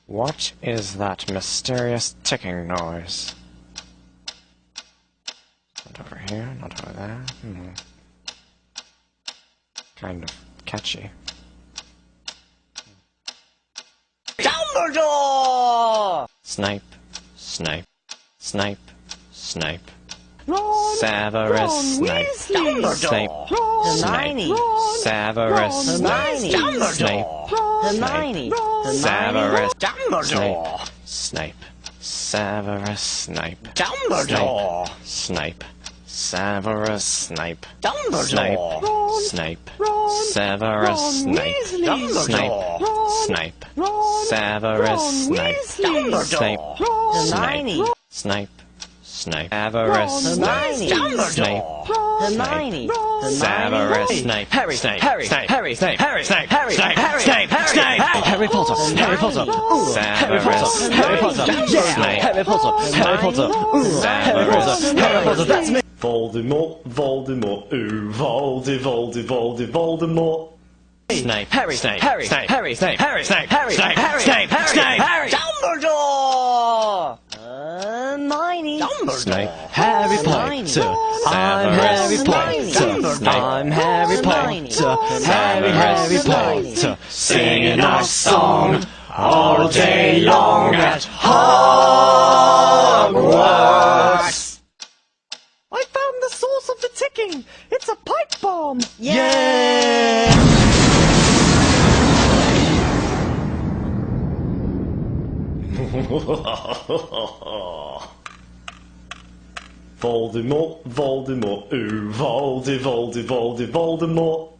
What is that mysterious ticking noise? Not over here, not over there. Kind of catchy. Dumbledore! Snape, Snape, Snape, Snape. Ron, Severus Ron Snape. Weasley. Snape. Ron, Snape. Ron, Severus Ron, Snape. Hermione. Snape. Hermione. Severus Dumbledore. Snape. Severus Snape. Dumbledore. Snape. Severus Snape. Dumbledore. Snape. Ron, Severus Snape. Snape. Snape. Severus Snape. Snape. Hermione. Snape. Snape. Severus Snape. Snape. Hermione. Severus Snape. Harry. Snape. Harry. Snape. Harry. Snape. Harry. Snape. Harry. Snape. Harry. Snape. Harry. Snape. Harry Potter. Harry Potter. Harry Potter. Harry Potter. Snape. Harry Potter. Harry Potter. Harry Potter. Harry Potter. That's me. Voldemort, Voldemort, ooh, Voldemort. Snape. Harry. Snape. Harry. Snape. Harry. Snape. Harry. Snape. Harry. Snape. Harry. Snape. Harry. Snape. Harry. Dumbledore. Hermione. Snape. Harry Potter. I'm Harry Potter. I'm Harry Potter. Harry Potter. Singing our song all day long at Hogwarts. I found the source of the ticking! It's a pipe bomb! Yeah! Voldemort, Voldemort, ooh, Voldemort.